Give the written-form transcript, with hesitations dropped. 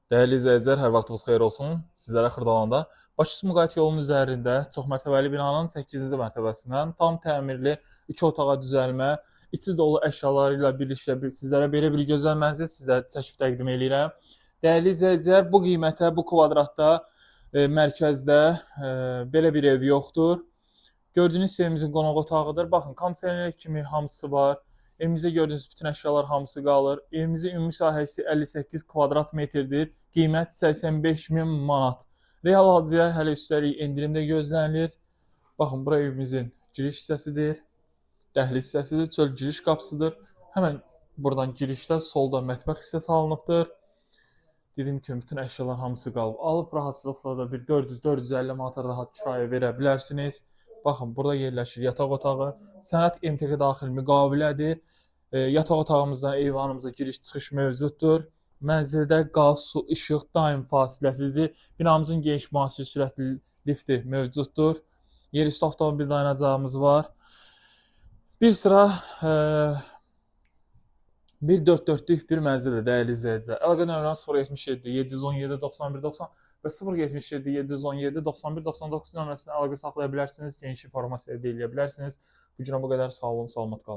Dəyərli izləyicilər, hər vaxtınız xeyir olsun. Sizlərə Xırdalanda Bakı-Sumqayıt yolunun üzərində çoxmərtəbəli binanın 8-ci mərtəbəsindən tam təmirli 2 otağa düzəlmə, içi dolu əşyaları ilə birlikdə sizlərə belə bir gözəl mənzil sizlərə çəkib təqdim edirəm. Dəyərli izləyicilər, bu qiymətə, bu kvadratda mərkəzdə belə bir ev yoxdur. Gördüyünüz evimizin qonaq otağıdır. Baxın, kondisioner kimi hamısı var. Evimizdə gördüyünüz bütün əşyalar hamısı qalır. Evimizin ümumi sahəsi 58 kvadrat metrdir. Qiymət 85.000 manat. Real alıcıya hələ üstəlik endirimdə gözlənilir. Baxın, bura evimizin giriş hissəsidir. Dəhliz hissəsidir, çöl giriş qapısıdır. Həmən buradan girişdə solda mətbəx hissəsi alınıbdır. Dediyim kimi bütün əşyalar hamısı qalıb. Alıb rahatçılıqla da bir 400-450 manata rahat kirayə verə bilərsiniz. Baxın, burada yerləşir yataq otağı. Sənəd MTQ daxil müqavilədir. Yataq otağımızdan eyvanımıza giriş-çıxış mövcuddur. Mənzildə qaz, su, işıq daim fasiləsizdir. Binamızın geniş müasir sürətli lifti mövcuddur. Yerüstü avtomobil dayanacağımız var. Bir sıra 1-4-4lük bir mənzildir, dəyərli izləyicilər. Əlaqə nömrəm 077 717 91 90 və 077 717 91 99 nömrəsində əlaqə saxlaya bilərsiniz, geniş informasiya əldə edə bilərsiniz. Bu günə bu qədər, sağ olun, salamat qalın.